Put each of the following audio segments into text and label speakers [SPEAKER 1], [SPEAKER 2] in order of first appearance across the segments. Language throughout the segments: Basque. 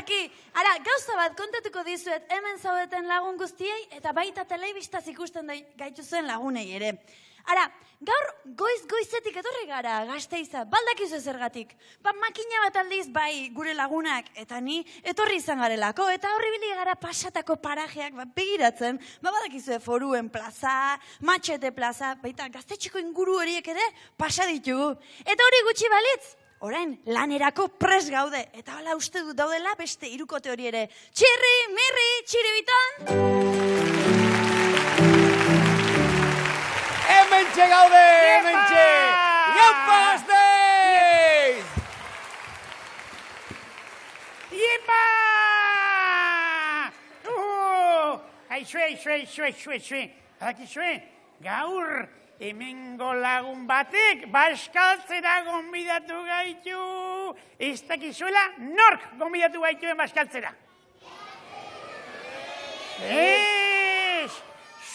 [SPEAKER 1] ederki. Ara, gauza bat kontatuko dizuet hemen zaudeten lagun guztiei eta baita telebistaz ikusten gaituzuen lagunei ere. Ara, gaur goizetik etorri gara Gasteiza, baldakizu zergatik. Makina bat aldiz bai gure lagunak eta ni etorri izan garelako eta horri bili gara pasatako parajeak begiratzen. Badakizue Foruen plaza, Matxete plaza, baita Gaztetxeko inguru horiek ere pasa ditugu. Eta hori gutxi balitz, orain lanerako pres gaude. Eta hala uste dut daudela beste hirukote hori ere. Txirri, mirri, txiribitan!
[SPEAKER 2] Hementxe gaude, hementxe! Iaupa Gasteiz!
[SPEAKER 3] Iepa! Aixue. Badakizue, gaur hemengo lagun batek Baskaltzera gonbidatu gaitu. Ez dakizuela nork gonbidatu gaituen Baskaltzera.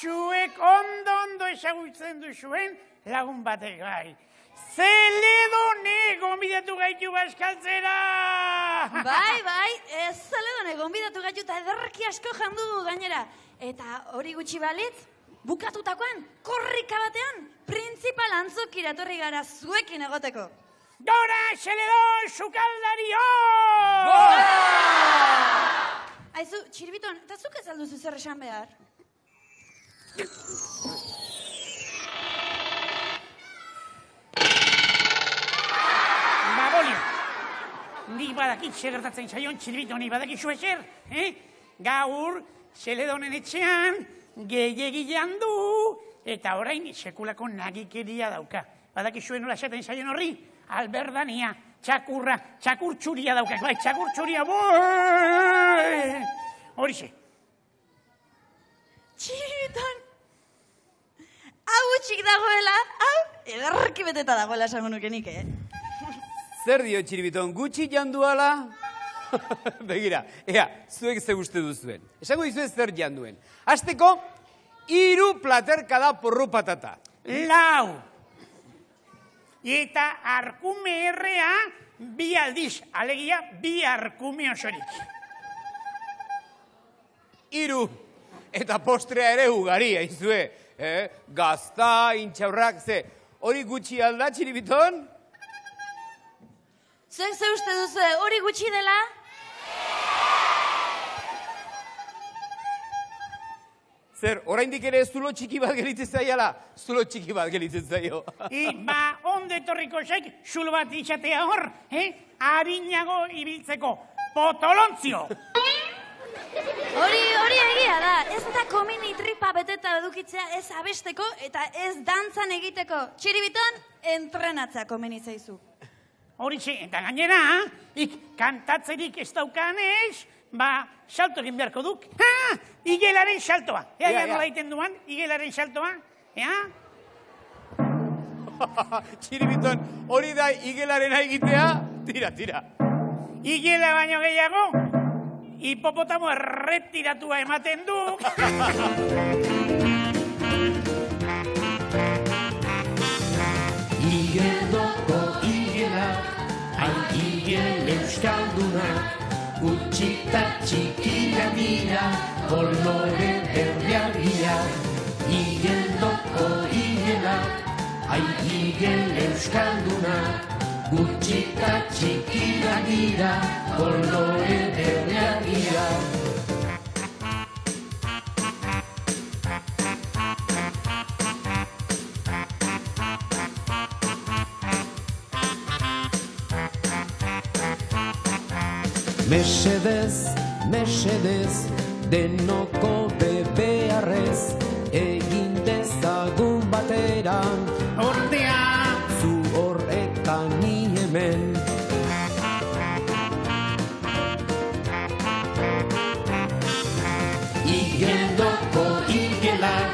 [SPEAKER 3] Zuek ondo ezagutzen duzuen lagun batek bai. Zeledone gonbidatu gaitu Baskaltzera!
[SPEAKER 1] Bai, Zeledone gonbidatu gaitu eta ederki asko jandugu gainera. Eta hori gutxi balitz, bukatutakoan, korrika batean, printzipal antzokira etorri gara zuekin egoteko.
[SPEAKER 3] Gora, Zeledon, sukaldario!
[SPEAKER 1] Gora! Aizu, Txiribiton, eta zuk ez alduzu zer esan behar?
[SPEAKER 3] Babolio, nik badakit zer gertatzen zaion Txiribitoni, badakizu ezer, Gaur, Zeledonen etxean, gehiagilean du, eta orain sekulako nagikeria dauka. Badakizue nola esaten zaion horri? Alberdania, txakurra, txakurtxuria dauka, bai, txakurtxuria, boi! Horixe.
[SPEAKER 1] Txiribiton, hau utxik dagoela, hau ederki beteta dagoela esango nuke nik,
[SPEAKER 2] Zer dio Txiribiton, gutxi janduala? Begira, ea, zuek ze uste duzuen. Esango dizuen zer janduen. Hasteko, 3 platerkada porru patata.
[SPEAKER 3] 4. Eta arkume errea 2 aldiz, alegia 2 arkume osorik.
[SPEAKER 2] 3. Eta postrea ere ugari, haizue. Gazta, intxaurrak, ze. Hori gutxi alda, Txiribiton?
[SPEAKER 1] Zuek ze uste duzu, hori gutxi dela?
[SPEAKER 2] Zer, oraindik ere zulo txiki bat gelitzen zaiala? Zulo txiki bat gelitzen zaio.
[SPEAKER 3] Ondo etorriko zaik, zulo bat itxatea hor, harinago ibiltzeko, potolontzio!
[SPEAKER 1] Hori egia da, ez da komini tripa beteta edukitzea ez abesteko eta ez dantzan egiteko. Txiribiton, entrenatzea komeni zaizu.
[SPEAKER 3] Horixe, eta gainera, kantatzerik ez daukanez, salto egin beharko duk. Igelaren saltoa. Ea nola egiten duan, igelaren saltoa.
[SPEAKER 2] Txiribiton, hori da igelaren egitea? Tira.
[SPEAKER 3] Igela baino gehiago, hipopotamo erretiratua ematen du.
[SPEAKER 4] Igeldoko igelak, igel euskaldunak, gutxita txikia dira, kolore berriak. Igeldoko igelak, igel euskaldunak, gutxita txikia dira, kolore berriak. Mesedez, denoko bebearrez, egin dezagun batera.
[SPEAKER 3] Ordea!
[SPEAKER 4] Zu hor eta ni hemen. Igeldoko igelak,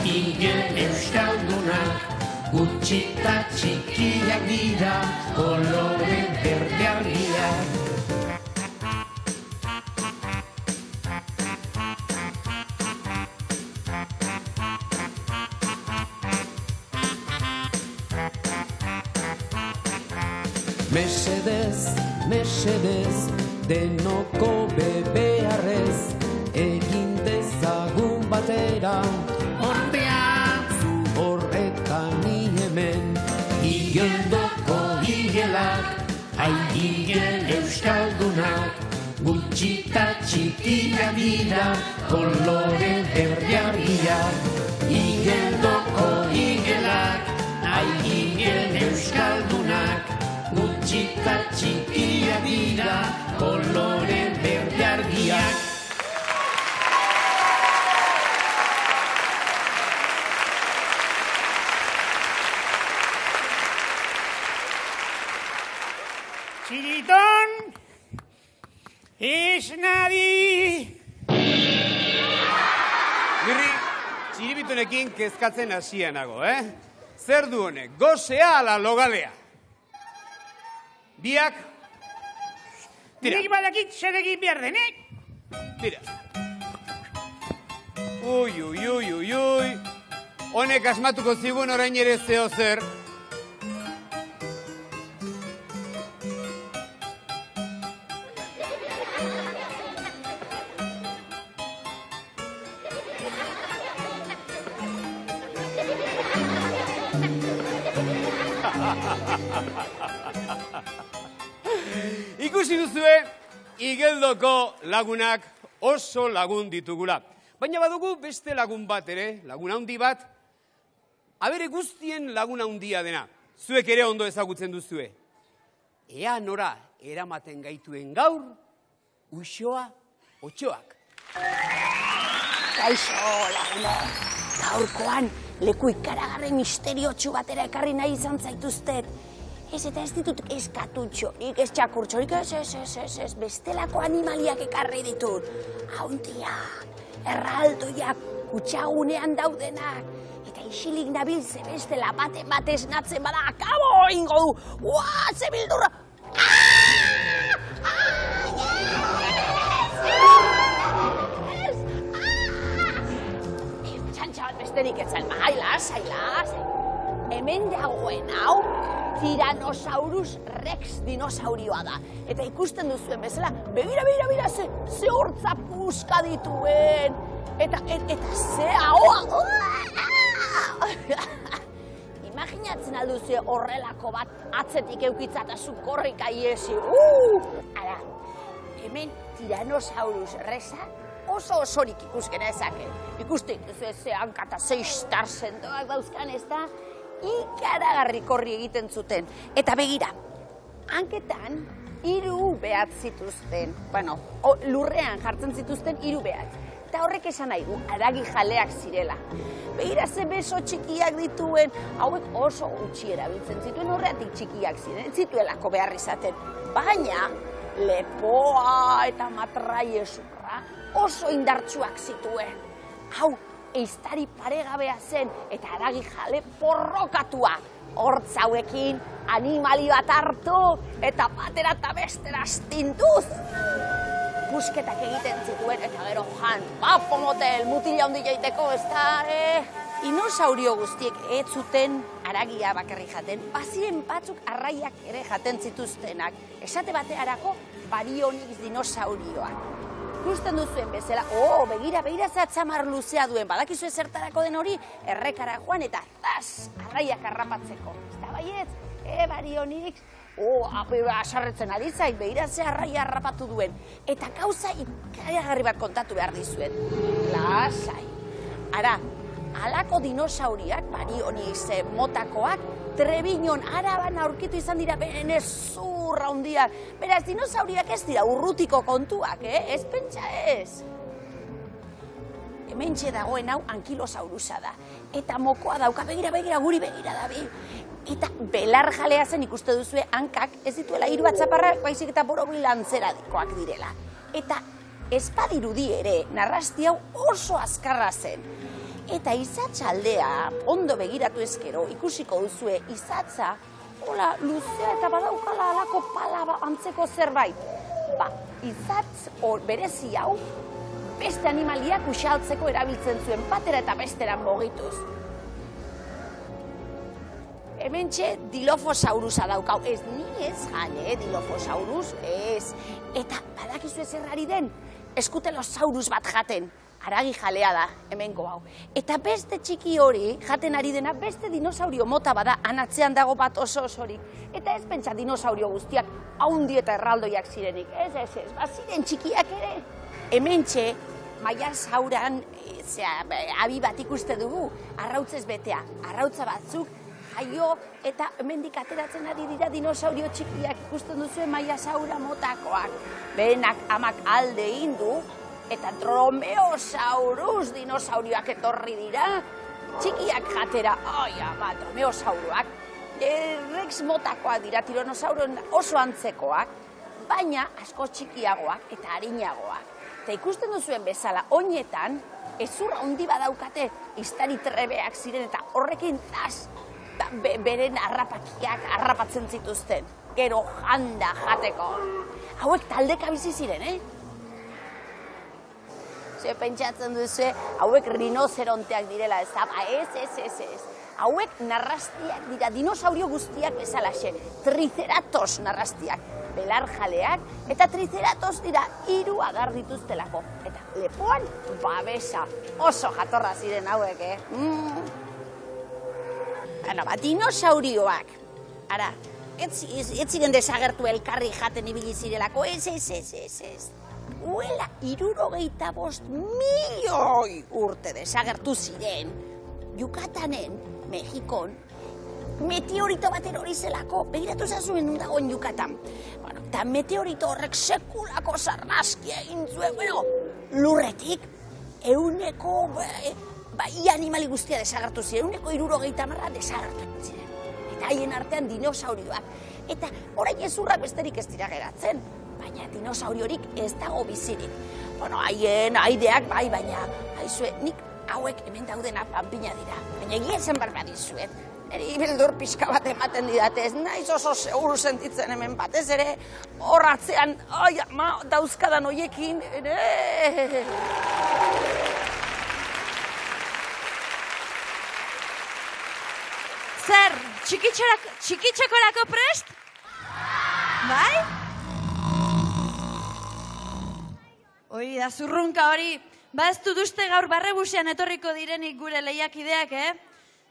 [SPEAKER 4] igel euskaldunak, gutxita txikiak dira, kolore berriak. Mesedez,
[SPEAKER 5] denoko bebearrez, egin dezagun batera.
[SPEAKER 4] Ordea,
[SPEAKER 5] Zu horretan ni hemen,
[SPEAKER 4] igeldoko igelak, igel euskaldunak, gutxita txikia dira, kolore berriak. Igeldoko igelak, igel euskaldunak, gutxita txikia dira, kolore berriak.
[SPEAKER 3] Txiriton, esnadi.
[SPEAKER 2] Nirri, txiribitonekin kezkatzen hasia nago, Zer du honek, gozea ala logalea? Biak, tira,
[SPEAKER 3] Nik badakit zer egin behar denek.
[SPEAKER 2] tira. Ui. Honek asmatuko zigun orain ere zeo zer. Ikusi duzue, igeldoko lagunak oso lagun ditugula. Baina badugu beste lagun bat ere, lagun handi bat, abere guztien lagun handia dena. Zuek ere ondo ezagutzen duzue. Ea nora eramaten gaituen gaur, Uxoa Otxoak.
[SPEAKER 6] Kaixo, lagunok. Gaurkoan, leku ikaragarri misteriotsu batera ekarri nahi izan zaituztet. Ez eta ez ditut eskatutxorik, ez txakurtxorik, ez, bestelako animaliak ekarri ditut. Hauntiak, erraldoiak, kutsagunean daudenak. Eta isilik nabiltze bestela bat esnatzen bada, akabo ingo du. Ua, ze bildurra! Txantxa bat besterik etzan, lasai. Hemen dagoen hau, Tyrannosaurus Rex dinosaurioa da. Eta ikusten duzuen bezala, begira, ze hortza puska dituen. Eta ze ahoa. Imaginatzen alduzue horrelako bat atzetik eukitzatazu korrika iesi. Ara, hemen Tyrannosaurus Rexa oso osorik ikuskena ezake. Ikusten duzue ze hankata ze istar sendoak dauzkan ez da, ikaragarri korri egiten zuten. Eta begira, hanketan 3 behat zituzten. Bueno, lurrean jartzen zituzten 3 behat. Eta horrek esan nahi du, haragi jaleak zirela. Begira ze beso txikiak dituen, hauek oso gutxi erabiltzen zituen, horretik txikiak ziren, ez zituelako behar izaten. Baina, lepoa eta matraiezurra oso indartsuak zituen. Hau, eiztari paregabea zen eta haragi jale porrokatua. Hortz hauekin animali bat hartu eta batera eta bestera astinduz. Pusketak egiten zituen eta gero jan, papo motel, mutila handi jaiteko, ez da, Dinosaurio guztiek ez zuten haragia bakarrik jaten, bazien batzuk arraiak ere jaten zituztenak. Esate batearako Baryonyx dinosaurioak. Ikusten duzuen bezala, begira ze atzamar luzea duen, badakizu zertarako den hori, errekara joan eta zaz, arraiak harrapatzeko. Ez da baietz, Baryonyx, asarretzen ari zait, begira ze arraia harrapatu duen. Eta gauza ikaragarri bat kontatu behar dizuet. Lasai. Ara, halako dinosauriak, Baryonyx motakoak, Trebiñon Araban aurkitu izan dira beren zurra handiak. Beraz, dinosauriak ez dira urrutiko kontuak, ez pentsa ez. Hementxe dagoen hau ankilosaurusa da. Eta mokoa dauka, begira, guri begira dabil. Eta belar jalea zen ikuste duzue hankak ez dituela 3 atzaparrak, baizik eta borobil antzeradikoak direla. Eta ez badirudi ere, narrasti hau oso azkarra zen. Eta izatza aldea, ondo begiratu ezkero, ikusiko duzue izatza, hola, luzea eta badaukala alako palaba antzeko zerbait. Izatz berezi hau, beste animaliak uxaltzeko erabiltzen zuen batera eta bestera mogituz. Hementxe Dilophosaurus daukau. Ez, ni ez jan, Dilophosaurus, ez. Eta badakizu ezerrari den, Eskutelosaurus bat jaten. Haragi jalea da, hemengo hau. Eta beste txiki hori, jaten ari dena, beste dinosaurio mota bada, anatzean dago bat oso osorik. Eta ez pentsa dinosaurio guztiak haundi eta erraldoiak zirenik. Ez, baziren txikiak ere. Hementxe, Maiasauran, abi bat ikuste dugu, arrautzez betea. Arrautza batzuk, jaio eta hemendik ateratzen ari dira dinosaurio txikiak ikusten duzuen Maiasaura motakoak. Behenak amak alde indu, eta Dromeosaurus dinosaurioak etorri dira, txikiak jatera, Dromeosauroak, Rex motakoak dira, Tyrannosauron oso antzekoak, baina asko txikiagoak eta arinagoak. Eta ikusten duzuen bezala, oinetan, ezurra handi badaukate, iztari trebeak ziren eta horrekin beren harrapakiak harrapatzen zituzten. Gero janda jateko. Hauek taldeka bizi ziren, Ze pentsatzen duzu, hauek rinozeronteak direla, ez da? Ez. Hauek narrastiak dira, dinosaurio guztiak bezalaxe. Triceratos narrastiak, belarjaleak, eta triceratos dira 3 adar dituztelako. Eta lepoan, babesa, oso jatorra ziren hauek, Dinosaurioak, ara, ez ziren desagertu elkarri jaten ibili zirelako, ez. Uela 65 milioi urte desagertu ziren. Yucatanen, Mexikon, meteorito bat erori zelako, begiratu zazuen nun dagoen Yucatan. Eta meteorito horrek sekulako sarraskia egin zuen, lurretik, ia animali guztia desagertu ziren, 60 desagertu ziren. Eta haien artean dinosaurioak. Eta orain ezurrak besterik ez dira geratzen. Baina dinosauriorik ez dago bizirik. Haien aideak bai, baina nik hauek hemen daudena panpina dira. Baina egia esan barba dizuet. Neri beldur pixka bat ematen didate, ez naiz oso seguru sentitzen hemen batez ere horratzean, dauzkadan hoiekin,
[SPEAKER 1] Zer, txikitxakorako prest? Bai? Hori da, zurrunka hori, ez dut uste gaur barrebusean etorriko direnik gure lehiakideak,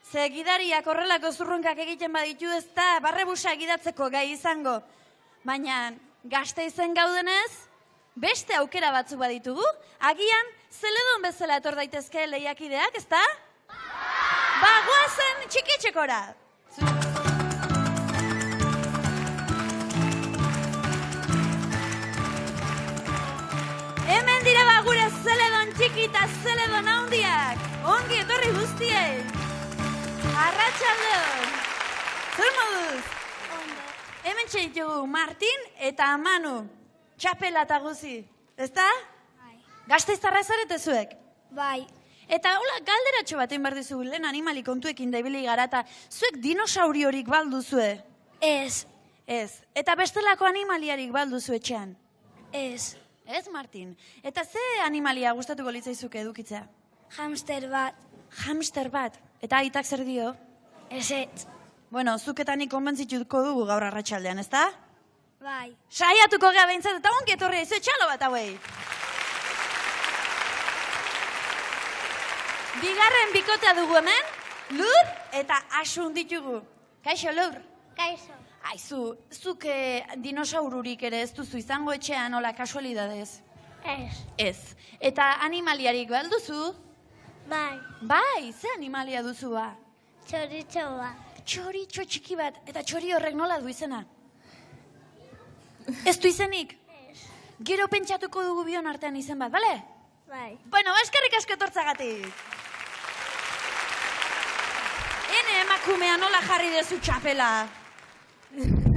[SPEAKER 1] Ze gidariak horrelako zurrunkak egiten baditu ez da barrebusa gidatzeko gai izango. Baina Gasteizen gaudenez, beste aukera batzu baditugu, agian Zeledon bezala etor daitezke lehiakideak, ez da? Goazen txikitxekora! Hemen dira gure Zeledon txiki eta Zeledon handiak. Ongi etorri guztiei. Arratsalde. Zer moduz? Ondo. Hemen txeitugu Martin eta Manu. Txapela eta guzi. Ezta? Bai. Gasteiztarra zarete zuek?
[SPEAKER 7] Bai.
[SPEAKER 1] Eta hola galderatxo batein behar dizu, lehen animali kontuekin daibili gara, eta zuek dinosauriorik balduzue?
[SPEAKER 7] Ez.
[SPEAKER 1] Ez. Eta bestelako animaliarik balduzu etxean?
[SPEAKER 7] Ez.
[SPEAKER 1] Ez, Martin. Eta ze animalia gustatuko litzaizuke edukitzea?
[SPEAKER 7] Hamster bat.
[SPEAKER 1] Hamster bat. Eta aitak zer dio?
[SPEAKER 7] Ez.
[SPEAKER 1] Bueno, zuk eta nik konbentzituko dugu gaur arratsaldean, ezta?
[SPEAKER 7] Bai.
[SPEAKER 1] Saiatuko gea behintzat eta ongi etorri ez txalo bat hauei. Bigarren bikotea dugu hemen, Lur eta Asun ditugu. Kaixo, Lur?
[SPEAKER 7] Kaixo.
[SPEAKER 1] Aizu, zuk dinosaururik ere ez duzu izango etxean, hola, kasualidadez?
[SPEAKER 7] Ez.
[SPEAKER 1] Ez. Eta animaliarik balduzu?
[SPEAKER 7] Bai.
[SPEAKER 1] Bai, ze animalia duzu ba?
[SPEAKER 7] Txoritxo bat.
[SPEAKER 1] Txoritxo txiki bat, eta txori horrek nola du izena? Ez du izenik?
[SPEAKER 7] Ez.
[SPEAKER 1] Gero pentsatuko dugu bion artean izen bat, bale?
[SPEAKER 7] Bai.
[SPEAKER 1] Bueno, eskerrik asko etortzagatik. Ene emakumea nola jarri dezu txapela?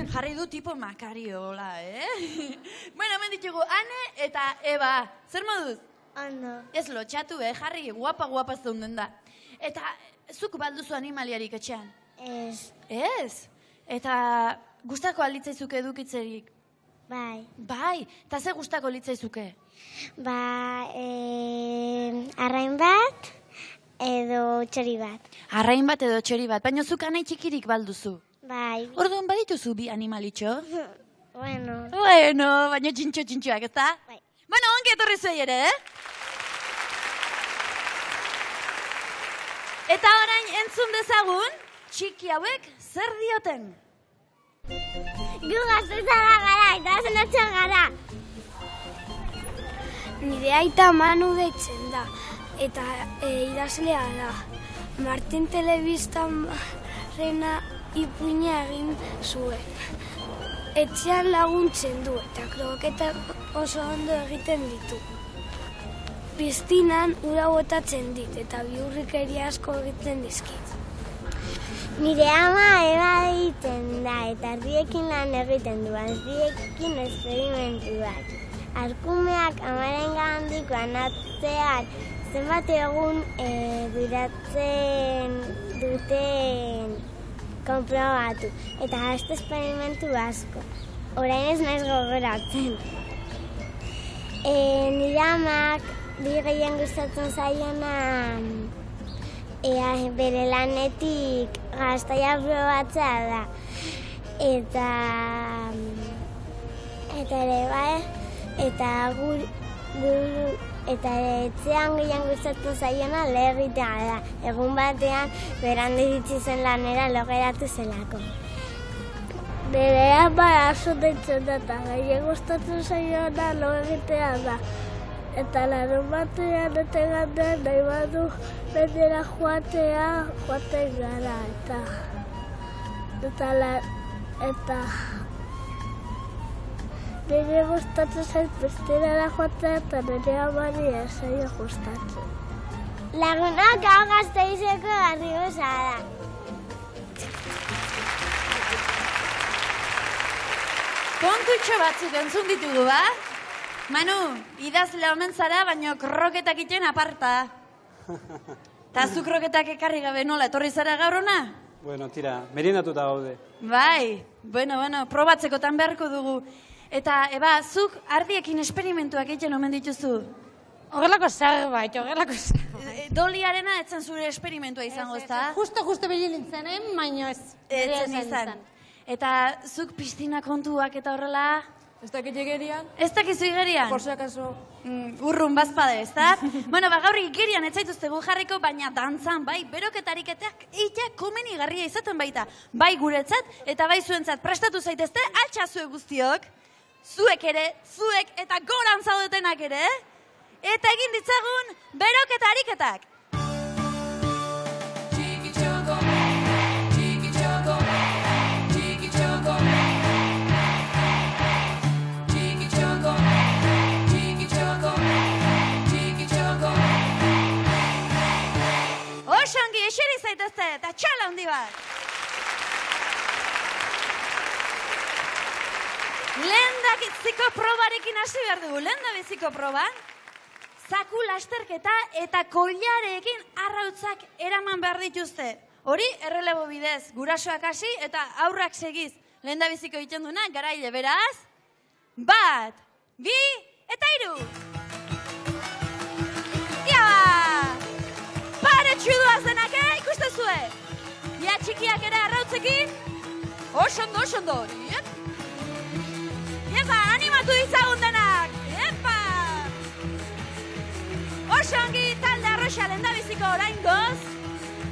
[SPEAKER 1] Jarri du tipo Makario, hola, Bueno, hemen ditugu Ane eta Eba. Zer moduz?
[SPEAKER 7] Ondo.
[SPEAKER 1] Ez lotxatu, jarri, guapa zeunden da. Eta zuk balduzu animaliarik etxean?
[SPEAKER 7] Ez.
[SPEAKER 1] Ez? Eta gustako alitzaizuke edukitzerik?
[SPEAKER 7] Bai.
[SPEAKER 1] Bai, eta ze gustako litzaizuke?
[SPEAKER 7] Arrain bat, edo txori bat.
[SPEAKER 1] Arrain bat edo txori bat, baina zuk anai txikirik balduzu.
[SPEAKER 7] Bai.
[SPEAKER 1] Orduan badituzu bi animalitxo?
[SPEAKER 7] Bueno.
[SPEAKER 1] Bueno, baina txintxoak, ez da?
[SPEAKER 7] Bai.
[SPEAKER 1] Bueno, ongi etorri zuei ere, Eta orain entzun dezagun, txiki hauek zer dioten?
[SPEAKER 7] Gu Gasteizara gara eta zenetxean gara.
[SPEAKER 8] Nire aita Manu deitzen da, eta idazlea da. Martin Telebistan rena ipuina egin zuen. Etxean laguntzen du eta kroketak oso ondo egiten ditu. Piztinan ura botatzen dit eta bihurrikeria asko egiten dizkit.
[SPEAKER 7] Nire ama eba egiten da eta ardiekin lan egiten du, ardiekin esperimentu bat. Arkumeak amaren gandikoan atzean zenbat egun duratzen duten konprobatu. Eta haste esperimentu asko. Orain ez naiz gogoratzen. Nire amak gehien gustatzen zaiona bere lanetik gaztaia probatzea da. Eta ere bai, eta etxean gehien gustatzen zaiona le egitea da. Egun batean berandu iritsi zen lanera lo geratu zelako.
[SPEAKER 8] Nire ama aso deitzen da eta gehien gustatzen zaiona lo egitea da. Eta larun batean eta gandean nahi badu bendera joaten gara. Eta nire gustatzen zait bestirara joatea eta nire amari ez zaio gustatzen.
[SPEAKER 7] Lagunak hau Gasteizeko Garrigosa da.
[SPEAKER 1] Kontutxo batzuk entzun ditugu, ba? Manu, idazle omen zara, baina kroketak iten aparta. Ta zu kroketak ekarri gabe nola, etorri zara gaur ona?
[SPEAKER 9] Bueno, tira, meriendatuta gaude.
[SPEAKER 1] Bai, bueno, probatzekotan beharko dugu. Eta, eba, zuk ardiekin esperimentuak egiten omen dituzu?
[SPEAKER 10] Horrelako zerbait.
[SPEAKER 1] Doliarena etzen zure esperimentua izango, ezta?
[SPEAKER 10] Justo beri nintzenen, baina ez.
[SPEAKER 1] Etzen izan. Eta zuk piztina kontuak eta horrela...
[SPEAKER 10] Ez dakit igerian?
[SPEAKER 1] Ez dakizu igerian?
[SPEAKER 10] Por si acaso.
[SPEAKER 1] Urrun bazpade, ez da? Bueno, gaur igerian ez zaituztegu jarriko, baina dantzan, bai, beroketariketak eitea komenigarria izaten baita. Bai guretzat eta bai zuentzat prestatu zaitezte, altxa zuek guztiok. Zuek ere, zuek eta goran zaudetenak ere. Eta egin ditzagun beroketariketak. Osongi, eseri zaitezte eta txala handi bat. Lehendabiziko probarekin hasi behar dugu. Lehendabiziko proban, zaku lasterketa eta koilarekin arrautzak eraman behar dituzte. Hori errelebo bidez, gurasoak hasi eta aurrak segiz. Lehendabiziko egiten duna, garaile beraz. 1, 2 eta 3. Txuduaz denak, ikuste zue? Ia txikiak ere arrautzekin? Osondo. Iepa, animatu ditzagun denak! Iepa! Osongi talde arroxa lehendabiziko orain goz.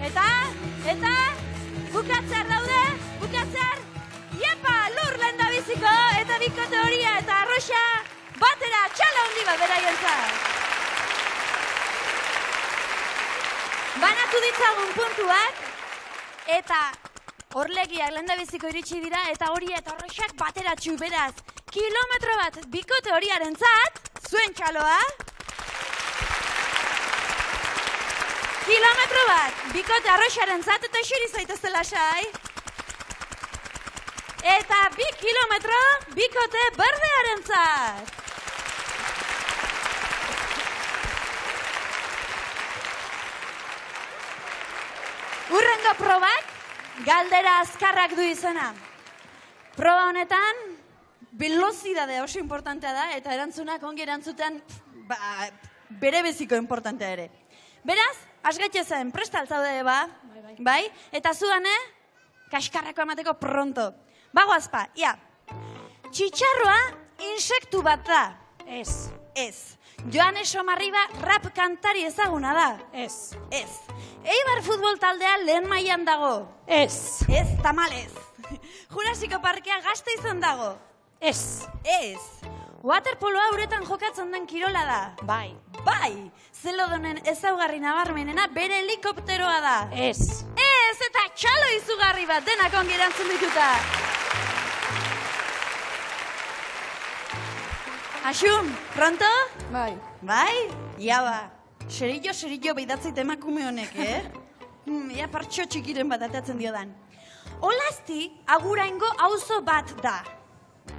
[SPEAKER 1] Eta, bukatzer daude, bukatzer. Iepa, lur lehendabiziko eta bikote horia eta arroxa batera txala handi bat beraientzat. Banatu ditzagun puntuak, eta horlegiak lehendabiziko iritsi dira, eta hori eta horrexak bateratxu beraz. Kilometro bat bikote horiaren zat, zuen txaloa. Kilometro bat bikote arroxaren zat, eta esiri zaitezte lasai. Eta 2 kilometro bikote berdearen zat. Urrengo probak, galdera azkarrak du izena. Proba honetan, velozidade oso importantea da, eta erantzunak ongi erantzutean bere beziko importantea ere. Beraz, asgaitxe zen, presta altzaude, ba? Bai? Eta zuane, kaskarrako emateko pronto. Bagoazpa, ia. Txitxarroa insektu bat da.
[SPEAKER 10] Ez.
[SPEAKER 1] Ez. Joane Somarriba rap kantari ezaguna da.
[SPEAKER 10] Ez.
[SPEAKER 1] Ez. Eibar futbol taldea lehen mailan dago.
[SPEAKER 10] Ez.
[SPEAKER 1] Ez, tamalez. Jurasiko parkea Gasteizen dago.
[SPEAKER 10] Ez.
[SPEAKER 1] Ez. Waterpoloa uretan jokatzen den kirola da.
[SPEAKER 10] Bai.
[SPEAKER 1] Bai. Zelodonen ezaugarri nabarmenena bere helikopteroa da.
[SPEAKER 10] Ez.
[SPEAKER 1] Ez, eta txalo izugarri bat denak ongi erantzun dituta. Asun, pronto?
[SPEAKER 10] Bai.
[SPEAKER 1] Bai? Ia ba. Serillo bidatzeit emakume honek, Ia partxo txikiren bat atatzen diodan. Olazti aguraingo auzo bat da.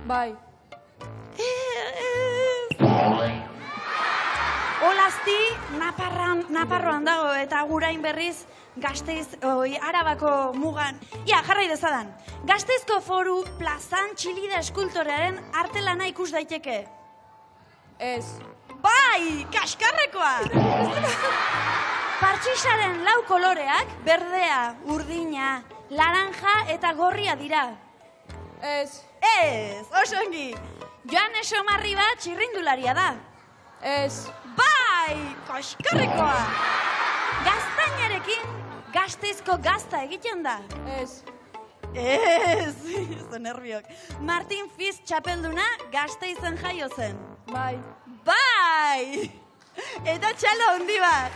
[SPEAKER 10] Bai.
[SPEAKER 1] Olazti Naparroan dago eta agurain berriz Gasteiz, Arabako mugan. Ia, jarrai dezadan. Gasteizko Foru plazan Txilida eskultorearen artelana ikus daiteke.
[SPEAKER 10] Ez.
[SPEAKER 1] Bai, kaskarrekoa! Partxixaren 4 koloreak, berdea, urdina, laranja eta gorria dira.
[SPEAKER 10] Ez.
[SPEAKER 1] Ez, oso ongi. Joane Somarriba txirrindularia da.
[SPEAKER 10] Ez.
[SPEAKER 1] Bai, kaskarrekoa! Gaztainarekin Gasteizko gazta egiten da.
[SPEAKER 10] Ez.
[SPEAKER 1] Ez, zo nerviok. Martin Fiz txapelduna Gasteizen jaio zen.
[SPEAKER 10] Bai.
[SPEAKER 1] Bai! Eta txalo handi bat.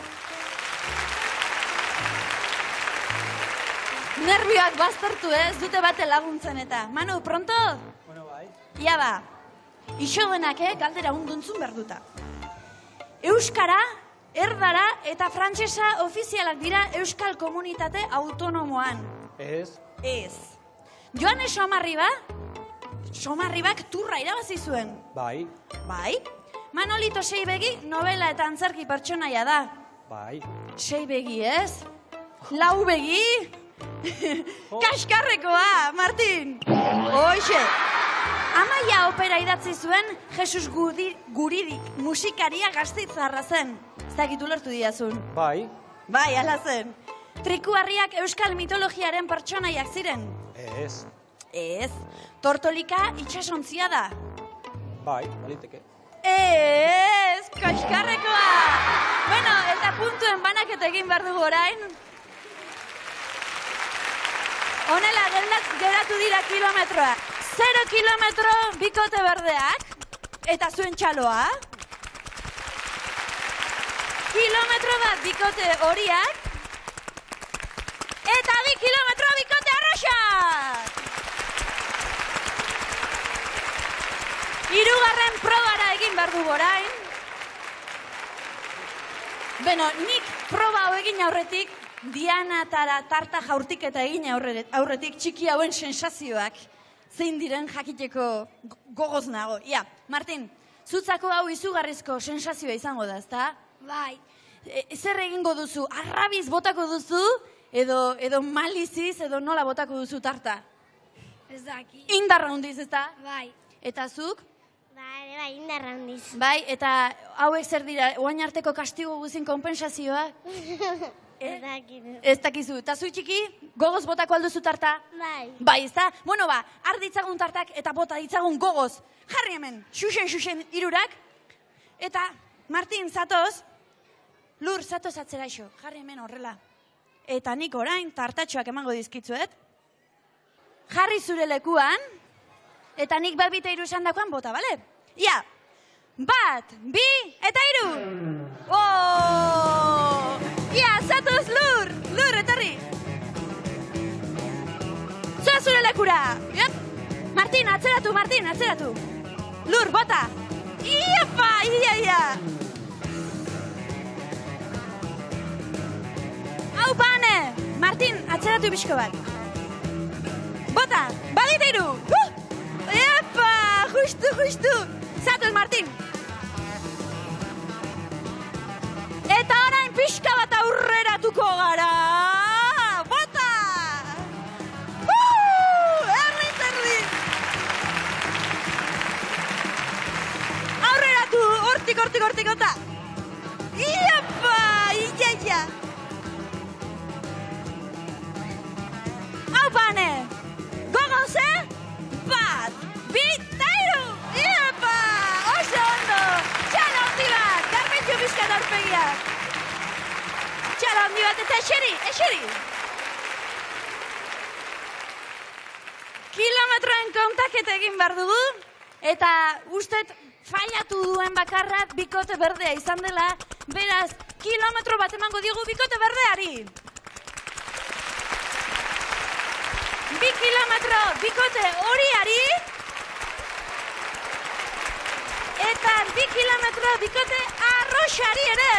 [SPEAKER 1] Nervioak baztertu, ez dute bate laguntzen eta. Manu, pronto?
[SPEAKER 9] Bueno, bai.
[SPEAKER 1] Ia ba, iso denak, galdera unduntzun berduta. Euskara, erdara eta frantsesa ofizialak dira Euskal Komunitate Autonomoan.
[SPEAKER 9] Ez.
[SPEAKER 1] Ez. Joane Somarribak turra irabazi zuen.
[SPEAKER 9] Bai.
[SPEAKER 1] Bai. Manolito Seibegi novela eta antzerki pertsonaia da.
[SPEAKER 9] Bai.
[SPEAKER 1] Seibegi, ez? Laubegi? Kaskarrekoa, Martin! Hoxe! Amaia opera idatzi zuen Jesus Guridik musikaria Gasteitzarra zen. Ez dakit ulertu diazun.
[SPEAKER 9] Bai.
[SPEAKER 1] Bai, ala zen. Trikuarriak euskal mitologiaren pertsonaiak ziren.
[SPEAKER 9] Ez.
[SPEAKER 1] Ez. Tortolika itsasontzia da.
[SPEAKER 9] Bai, baliteke.
[SPEAKER 1] Ez, kaskarrekoa! Bueno, eta puntuen banaketa egin behar dugu orain. Honela, geratu dira kilometroak. 0 kilometro bikote berdeak. Eta zuen txaloa. Kilometro bat bikote horiak. Eta 2 kilometro bikote arroxak! Hirugarren probara egin behar dugu orain. Beno, nik proba hau egin aurretik, Dianatara tarta jaurtiketa egin aurretik txiki hauen sensazioak zein diren jakiteko gogoz nago. Ia, Martin, zutzako hau izugarrizko sensazioa izango da, ezta?
[SPEAKER 8] Bai.
[SPEAKER 1] Zer egingo duzu? Arrabiz botako duzu? Edo maliziz, edo nola botako duzu tarta?
[SPEAKER 8] Ez daki.
[SPEAKER 1] Indarra hundiz, ezta?
[SPEAKER 8] Bai.
[SPEAKER 1] Eta zuk?
[SPEAKER 7] Bai, indarra handiz.
[SPEAKER 1] Bai, eta hauek zer dira, oain arteko kastigo guzin kompensazioa?
[SPEAKER 7] Ez dakit.
[SPEAKER 1] Ez dakizu. Eta zu txiki, gogoz botako alduzu tarta?
[SPEAKER 7] Bai.
[SPEAKER 1] Bai, ezta? Bueno ba, har ditzagun tartak eta bota ditzagun gogoz. Jarri hemen, xuxen irurak. Eta, Martin, zatoz? Lur, zatoz atzera iso. Jarri hemen horrela. Eta nik orain tartatxoak emango dizkitzuet. Jarri zure lekuan. Eta nik bat bita iru esandakoan bota, bale? Ia, 1, 2, eta 3. Ia, zatoz lur, etorri. Zoa zure lekura. Iep. Martin, atzeratu. Lur, bota. Iepa, ia. Hau pane, Martin, atzeratu bizko bat. Bota, badita 3. Iepa, justu. Zatoz, Martin. Eta orain pixka bat aurreratuko gara. Bota! Erdi! Aurreratu, hortik, eta. Iapa, ia. Apane! Gogoz, bat, bi, tairu! Iepa! Oso ondo! Txalo handi bat! Garmentxu bizkat aurpegiak! Txalo handi bat eta eseri! Kilometroen kontaketa egin behar dugu, eta ustet fallatu duen bakarrak bikote berdea izan dela, beraz, kilometro bat emango diogu bikote berdeari. 2 kilometro bikote horiari, eta 2 kilometro bikote arroxari ere.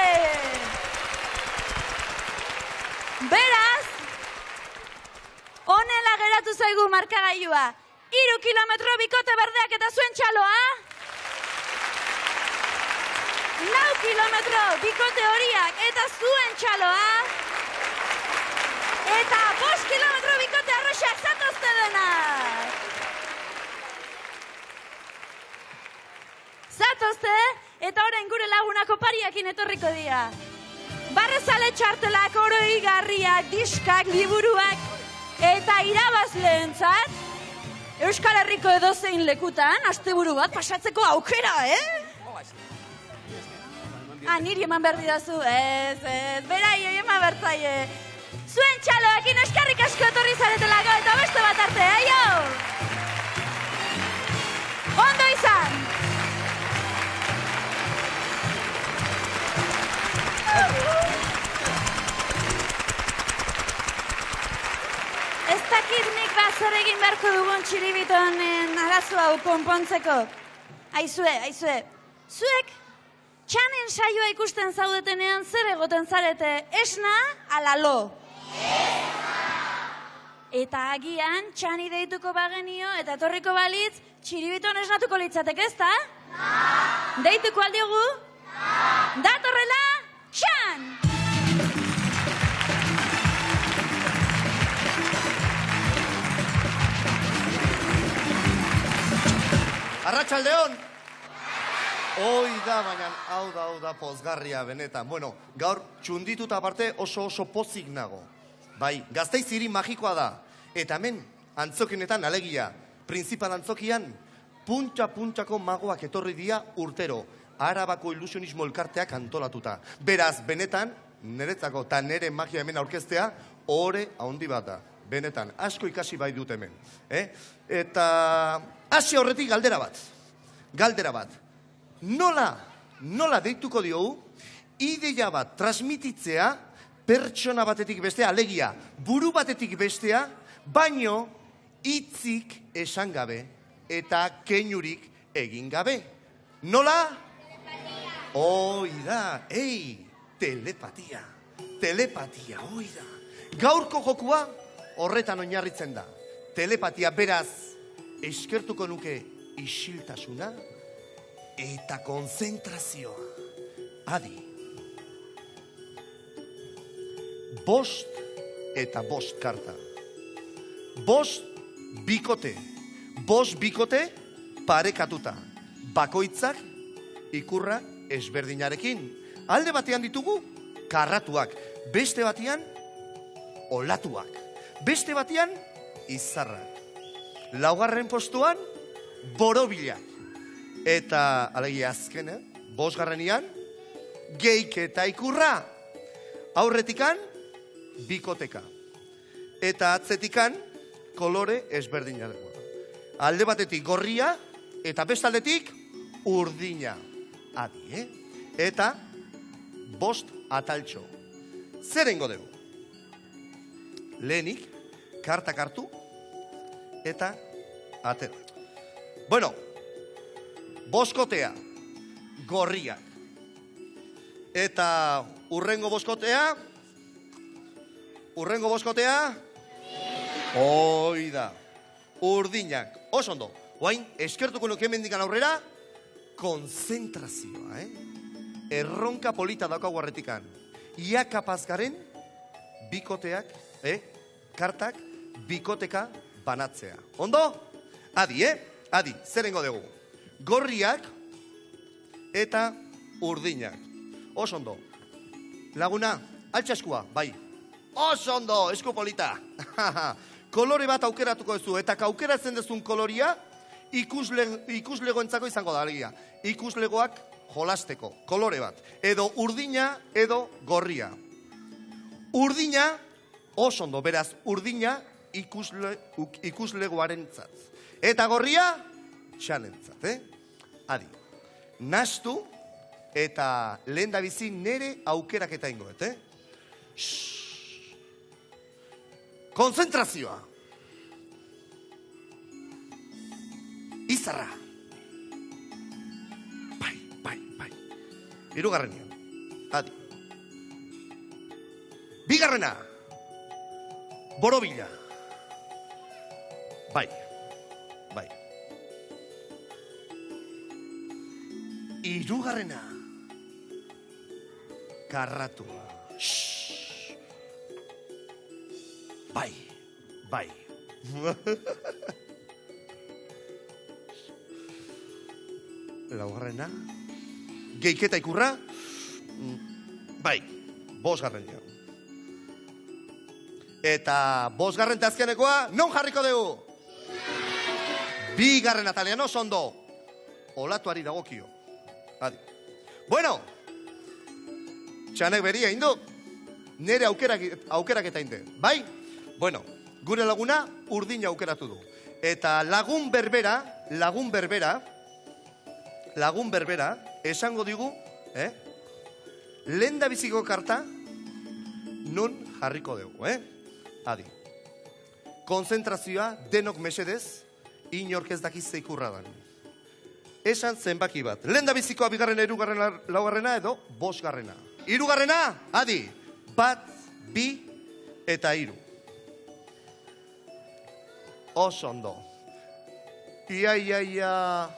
[SPEAKER 1] Beraz, honela geratu zaigu markagailua. 3 kilometro bikote berdeak eta zuen txaloa. 4 kilometro bikote horiak eta zuen txaloa. Eta 5 kilometro bikote arroxak zatozte denak. Zatozte, eta orain gure lagunako pariakin etorriko dira. Barrezale txartelak, oroigarriak, diskak, liburuak, eta irabazleentzat, Euskal Herriko edozein lekutan, asteburu bat pasatzeko aukera, niri eman behar didazu, ez, berai, eman bertzaie. Zuen txaloekin eskerrik asko etorri zaretelako, eta beste bat arte, aio! Ondo izan! Ez dakit nik zer egin beharko dugun txiribitonen arazo hau konpontzeko. Aizue, zuek txanen saioa ikusten zaudetenean zer egoten zarete, esna ala lo? Eta agian txani deituko bagenio eta etorriko balitz txiribiton esnatuko litzateke, ezta? Deituko aldiogu? Datorrela, txan!
[SPEAKER 11] Arratsaldeon! Hoi da, baina hau da pozgarria benetan. Bueno, gaur txundituta aparte oso pozik nago. Bai, Gasteiz hiri magikoa da. Eta hemen, antzokinetan alegia. Printzipal antzokian, puntxa-puntxako magoak etorri dira urtero. Arabako ilusionismo elkarteak antolatuta. Beraz, benetan, niretzako eta nire magia hemen aurkeztea, ore handi bat da. Benetan, asko ikasi bai dut hemen. Eta hasi horretik galdera bat. Nola deituko diogu, ideia bat transmititzea, pertsona batetik bestea, alegia, buru batetik bestea, baino hitzik esan gabe eta keinurik egin gabe. Nola? Hoi da, telepatia, hoi da. Gaurko jokua horretan oinarritzen da. Telepatia, beraz, eskertuko nuke isiltasuna eta konzentrazioa. Adi. 5 eta 5 karta. 5 bikote. 5 bikote parekatuta. Bakoitzak ikurra ezberdinarekin. Alde batean ditugu karratuak. Beste batean olatuak. Beste batean izarrak. 4. postuan borobilak. Eta alegia azkena, 5. geik eta ikurra. Aurretikan bikoteka. Eta atzetikan kolore ezberdinarekoa. Alde batetik gorria eta beste aldetik urdina. Adi, Eta 5 ataltxo. Zer eingo dugu? Lehenik, kartak hartu eta atera. Bueno, 5 gorriak. Eta urrengo 5 hoi da, urdinak. Oso ondo, oain eskertuko nuke hemendikan aurrera, konzentrazioa, Erronka polita daukagu arretikan. Ia kapaz garen, bikoteak, kartak, bikoteka banatzea. Ondo? Adi, Adi, zerengo dugu. Gorriak eta urdinak. Oso ondo. Laguna, altxa eskua, bai. Oso ondo, esku polita. kolore bat aukeratuko duzu, eta aukeratzen duzun koloria ikuslegoentzako izango da, alegia. Ikuslegoak jolasteko, kolore bat. Edo urdina, edo gorria. Urdina, oso ondo, beraz, urdina ikuslegoarentzat. Eta gorria, txanentzat, Adi, nastu eta lehen da bizi nere aukeraketa ingoet, Konzentrazioa. Izarra. Bai. Hirugarrenean. Adi. Bigarrena. Borobila. Bai. Hirugarrena. Karratua. Bai. Laugarrena. Geiketa ikurra. Bai. Bosgarrena. Eta bosgarren azkenekoa, non jarriko dugu? Bigarren atalean oso ondo. Olatuari dagokio. Adi. Bueno. Txanek beria indu. Nere aukeraketa inde. Bai? Bueno, gure laguna urdina aukeratu du. Eta lagun berbera, esango digu, lehen da biziko karta, non jarriko dugu, Adi. Konzentrazioa denok mesedez, inork ez dakiz zeikurra dan. Esan zenbaki bat. Lehen da bizikoa bigarrena, hirugarrena, laugarrena edo bosgarrena. Hirugarrena, adi, 1, 2 eta 3. Oso ondo. Ia.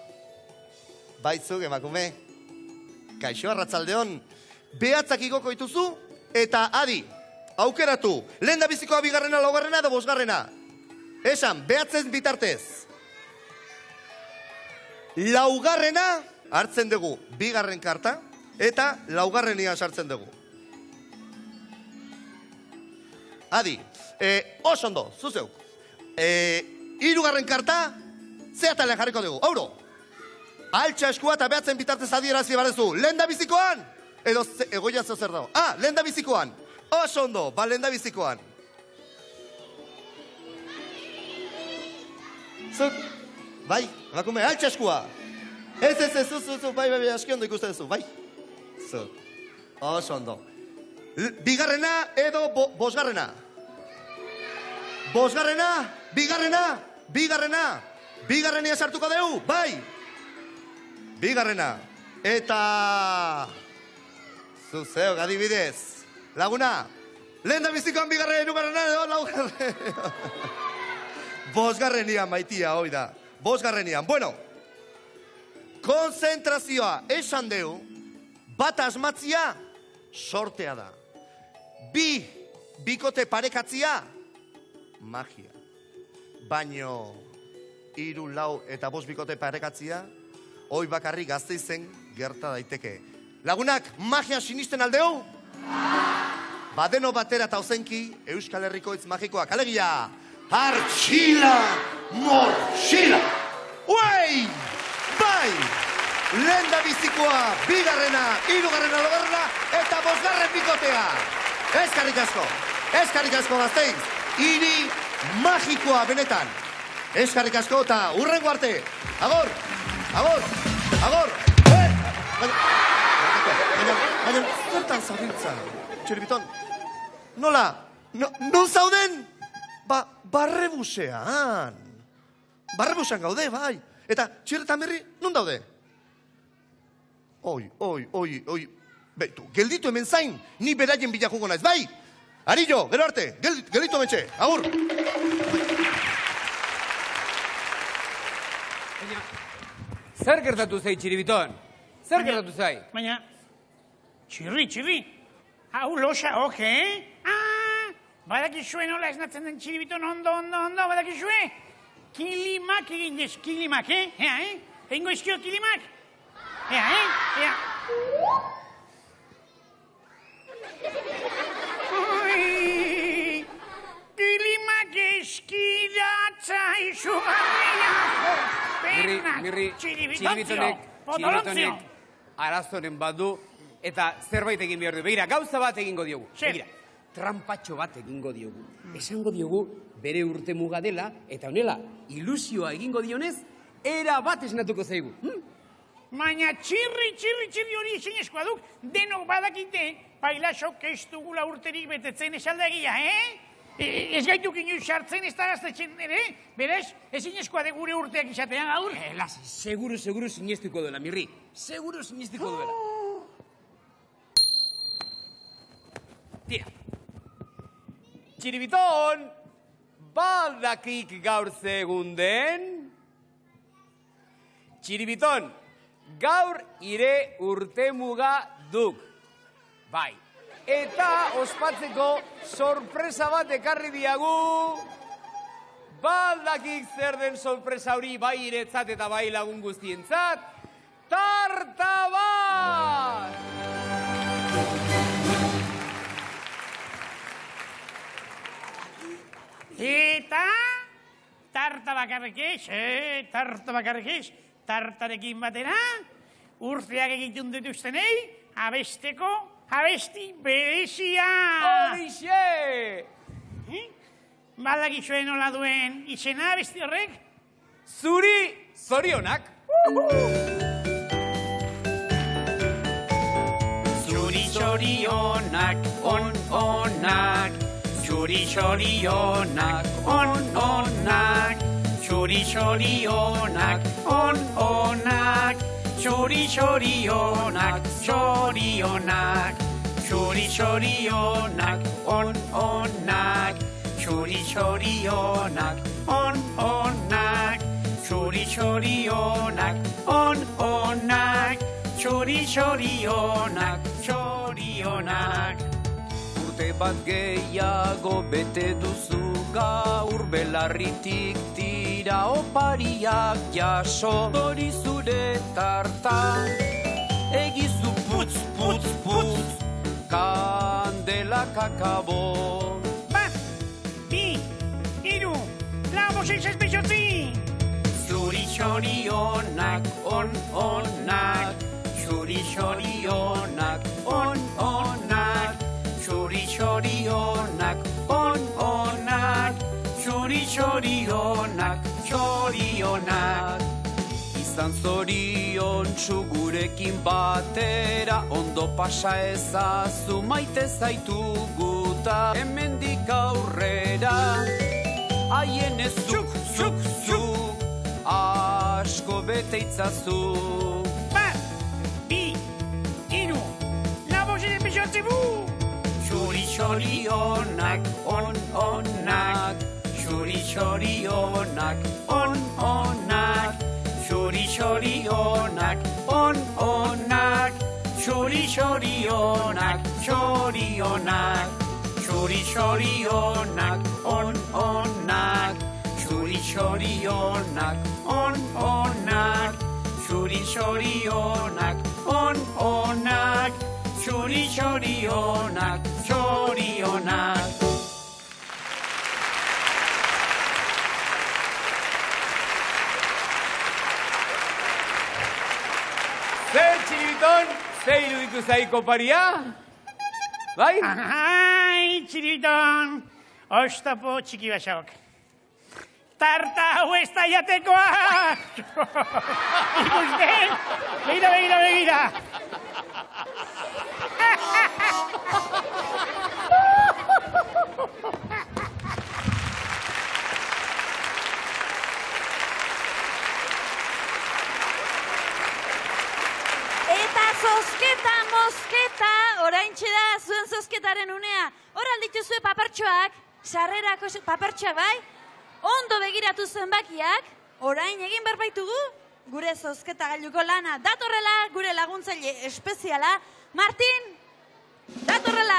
[SPEAKER 11] Baitzuk emakume. Kaixo arratzaldeon. Behatzak igoko dituzu eta adi. Aukeratu. Lehen da bizikoa bigarrena, laugarrena edo bosgarrena. Esan, behatzen bitartez. Laugarrena hartzen dugu bigarren karta eta laugarrenia sartzen dugu. Adi, oso ondo, zuzeuk. Hirugarren karta, ze atalean jarriko dugu. Auro, altxa eskua eta behatzen bitartez adierazi barezu. Lehen da bizikoan, edo egoia zer dago. Lehen da bizikoan. Oso ondo, lehen da bizikoan. Zuk, bai, emakume, altxa eskua. Ez, bai, aski ondo ikusten duzu, bai. Zuk, oso ondo. Bigarrena edo bosgarrena? Bosgarrena, bigarrena. Bigarrenia sartuko dugu, bai. Bigarrena. Eta... Zuzeok, adibidez. Laguna, lehen da bizikoan bigarrena, hirugarrena edo laugarrena. Bosgarrenian, maitia, hoi da. Bosgarrenian. Bueno, konzentrazioa esan deu, bat asmatzia, sortea da. Bikote parekatzia, magia. Baino, 3, 4 eta 5 bikote parekatzia, hoi bakarri Gasteizen gerta daiteke. Lagunak, magia sinisten aldeu? Badeno batera eta ozenki, Euskal Herriko hitz magikoak. Alegia, hartxila, mortxila. Uei, bai, lehen da bizikoa, bigarrena, hirugarrena, laugarrena, eta bosgarren bikotea. Eskarrik asko Gasteiz, hiri magikoa benetan. Eskarrik asko eta hurrengo arte. Agor. Baina, zertan zabiltza, Txiribiton? Nola? Non zauden? Barrebusean. Barrebusean gaude, bai. Eta Txirretan berri, non daude? Oi. Beitu, gelditu hemen zain, ni beraien bila jugo naiz, bai? Arillo, gero arte, gelditu hemen txe, agur.
[SPEAKER 2] Zer gertatu zai, Txiribiton? Zer gertatu zai?
[SPEAKER 3] Baina, txirri, hau losa hoke, badakizue nola esnatzen den Txiribiton ondo, badakizue? Kilimak egin dez, kilimak, Egingo izkio kilimak? Ea. Kilimak eskidatza izugarriako penak
[SPEAKER 2] Mirri, txiribitonek arazoren bat du, eta zerbait egin behar du. Begira, gauza bat egingo diogu. Begira, trampatxo bat egingo diogu. Esango diogu bere urtemuga dela, eta honela, ilusioa egingo dionez, era bat esnatuko zaigu.
[SPEAKER 3] Baina txirri hori ezinezkoa duk, denok badakite, pailasok ez dugula urterik betetzen esaldagia, Ez gaituk inoiz sartzen ez da gaztetzen ere, beraz, ezinezkoa de gure urteak izatean gaur.
[SPEAKER 2] Lasi, seguru sinestuko duela, Mirri. Seguru sinestuko duela. Tira. Txiribiton, baldakik gaur segunden? Txiribiton, gaur ire urtemuga duk. Bai. Eta ospatzeko sorpresa bat ekarri diagu. Baldakik zer den sorpresa hori bai iretzat eta bai lagun guztientzat. Tarta bat!
[SPEAKER 3] Eta tarta bakarrik ez, tartarekin batera, urteak egiten dituztenei, abesteko abesti berezia!
[SPEAKER 2] Horixe!
[SPEAKER 3] Badakizue nola duen izena abesti horrek?
[SPEAKER 2] Zuri zorionak!
[SPEAKER 3] Zuri zorionak, on-onak, zuri zorionak, on-onak, zuri zorionak, on-onak, zuri zorionak, zorionak, zuri zorionak, on-onak, zuri zorionak, on-onak, zuri zorionak, on-onak, zuri zorionak, zorionak.
[SPEAKER 5] Urte bat gehiago bete duzu gaur belarritik tira opariak jaso hori zure tarta egizu putz, putz, putz kandela kakabo.
[SPEAKER 3] Bat, bi, iru, lau, bost, zazpi, zortzi. Zuri zorionak, on-onak, zuri zorionak, on-onak, zuri zorionak, on-onak, zuri zorionak, zorionak.
[SPEAKER 5] Izan zorion gurekin batera, ondo pasa ezazu maite zaituguta, hemendik aurrera, haien ez zuk, asko bete itzazu.
[SPEAKER 3] Bat, bi, iru, lau, bost, zazpi, zortzi, zuri zorionak, on-onak, zuri zorionak, on-onak, zuri zorionak, on-onak, zuri zorionak, zorionak, zuri zorionak, on-onak, zuri zorionak, on-onak, zuri zorionak, on-onak, zuri zorionak, zorionak.
[SPEAKER 2] Zer, Txiribiton, zer iruditu zaiko paria? Bai?
[SPEAKER 3] Ai, Txiribiton, oztopo txiki basaok. Tarta hau ez da jatekoa! Ikusten? Begira!
[SPEAKER 1] Eta zozketa, mozketa, oraintxe da zuen zozketaren unea. Hor aldituzue papertxoak, sarrerako papertxoak bai? Ondo begiratu zenbakiak, orain egin berbaitugu, gure zozketa gailuko lana. Datorrela gure laguntzaile espeziala, Martin, datorrela!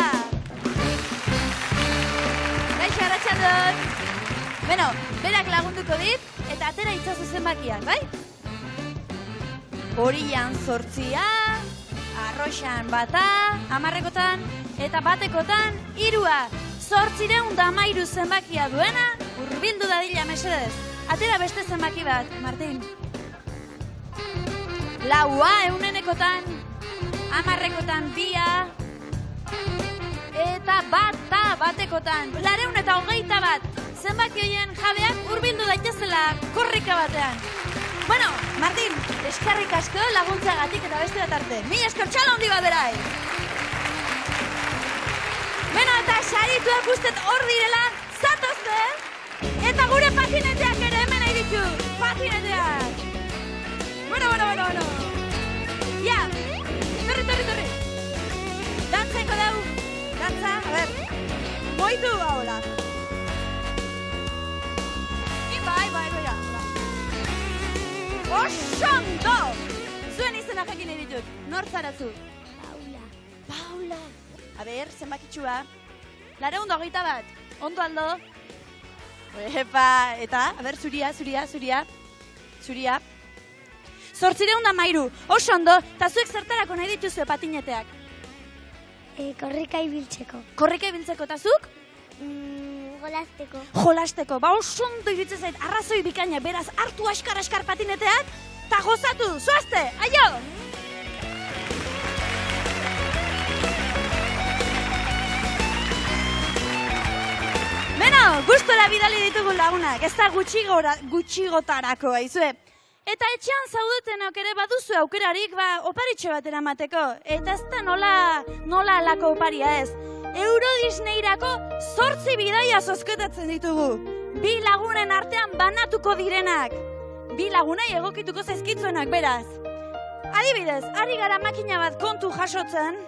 [SPEAKER 1] Gaixo, arratxaldon! Beno, berak lagunduko dit, eta atera itzazu zenbakiak, bai? Horian 8, arroxan bata, 10 eta batekotan 3. 813 zenbakia duena, Urbildu dadila, mesedez. Atera beste zenbaki bat, Martin. Laua, eunenekotan, 10ekotan 2, eta batekotan. 221. Zenbaki horien jabeak urbildu daitezela korrika batean. Bueno, Martin, eskerrik asko laguntzagatik eta beste bat arte. Mila esker txalo handi bat berai. Bueno, eta sarituak ustet hor direla, zatozte, eta gure patineteak ere hemen nahi ditu. Patineteak. Bueno. Ja, torri. Dantzeko dau. Dantza, a ver. Moitu ahora. Bai. Osondo! Zuen izena jakin editut. Nor zarazu? Paula. A ber, zenbakitxua. 221. Ondo aldo? Epa, eta, a ber, zuria. 813. Oso ondo, eta zuek zertarako nahi dituzue patineteak?
[SPEAKER 7] Korrika ibiltzeko.
[SPEAKER 1] Korrika ibiltzeko, eta zuk?
[SPEAKER 7] Jolasteko.
[SPEAKER 1] Ba, oso ondo iruditzen zait, arrazoi bikaina, beraz, hartu askar patineteak, eta gozatu, zoazte, aio! Beno, gustora bidali ditugu lagunak, ez da gutxigotarako, aizue. Eta etxean zaudutenok ere baduzu aukerarik, oparitxo bat eramateko. Eta ez da nola alako oparia ez. Euro Disneyrako 8 bidaia zozketatzen ditugu. 2 lagunen artean banatuko direnak. 2 lagunei egokituko zaizkitzuenak beraz. Adibidez, ari gara makina bat kontu jasotzen,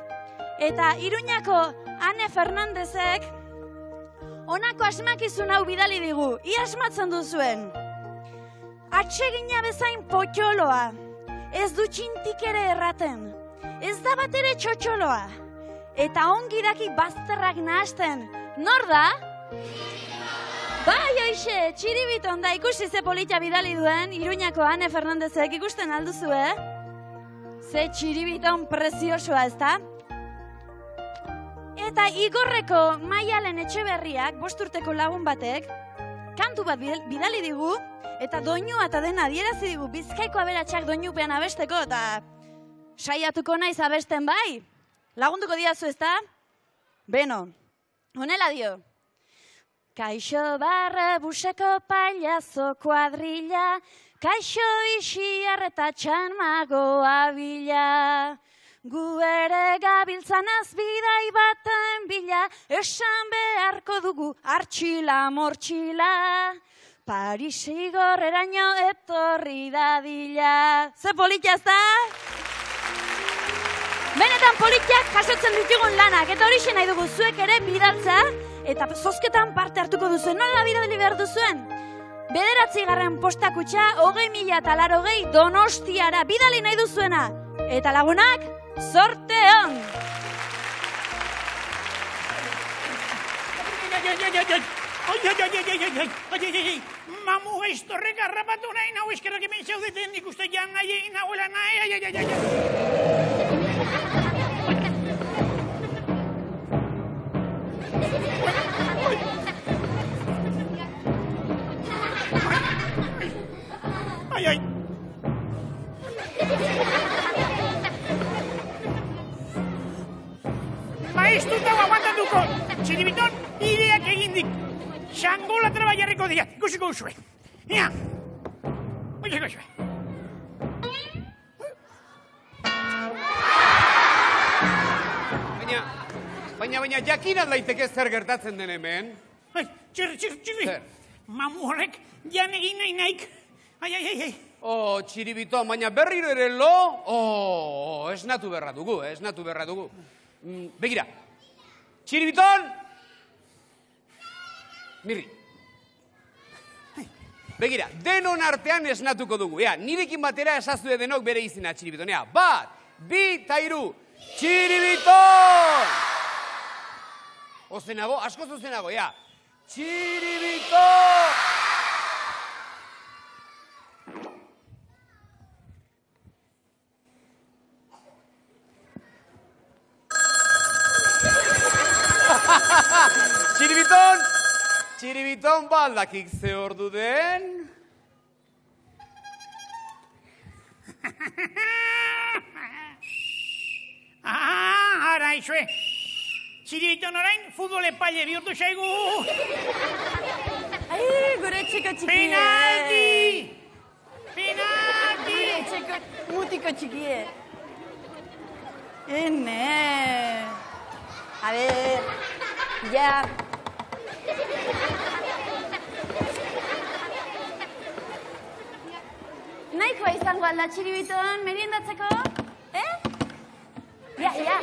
[SPEAKER 1] eta Iruñako Ane Fernandezek honako asmakizun hau bidali digu. Ia asmatzen duzuen. Atsegina bezain potxoloa, ez du txintik ere erraten, ez da bat ere txotxoloa, eta ongi daki bazterrak nahasten. Nor da? Bai, hoixe, Txiribiton da, ikusi ze polita bidali duen, Iruñako Ane Fernandezek ikusten alduzue? Ze Txiribiton preziosoa, ez da? Eta Igorreko Maialen Etxeberriak, 5 urteko lagun batek, kantu bat bidali digu, eta doinua eta dena adierazi digu, Bizkaiko aberatsak doinupean abesteko, eta saiatuko naiz abesten bai. Lagunduko diazu, ez da? Beno, honela dio. Kaixo barra buseko pailazo kuadrilla, kaixo isiar eta txanmagoa bila. Gu ere gabiltzanaz bidai baten bila, esan beharko dugu artxila mortxila. Paris Igorreraino etorri dadila. Ze politia ez da? Benetan politiak jasotzen ditugun lanak, eta hori nahi dugu zuek ere bidaltza, eta zozketan parte hartuko duzuen. Nola bidali behar duzuen? 9. postakutxa, 20.080 Donostiara, bidali nahi duzuena. Eta lagunak, sorte on!
[SPEAKER 3] Mamu estorrek harrapatu nahi nahu eskerrak hemen zaudeten ikuste jan nahi nahuela nahi. Ai. Maestuta aguantatuko, Txiribiton ideak egindik. Xangola traballarreko diat, ikusiko usue. Ia, oieko usue.
[SPEAKER 2] Baina jakinat laiteke zer gertatzen den hemen.
[SPEAKER 3] Txirri. Mamu horrek jan egin nahi naik. Ai.
[SPEAKER 2] Txiribiton, baina berriro ere lo? Esnatu berra dugu. Begira, Txiribiton! Mirri. Begira, denon artean esnatuko dugu. Nirekin batera esazue denok bere izina Txiribiton. 1, 2, 3, Txiribiton! Ozenago, asko zuzenago, Txiribiton! Txiribiton baldakik ze ordu den?
[SPEAKER 3] Ara, izue. Txiribiton orain, futbol epaile bihurtu zaigu.
[SPEAKER 1] Ai, gure txiko txikie.
[SPEAKER 3] Penalti! Penalti!
[SPEAKER 1] Gure txiko mutiko txikie. Ene. A ver, ya. Nahikoa izango alda Txiribiton, meriendatzeko? Ja.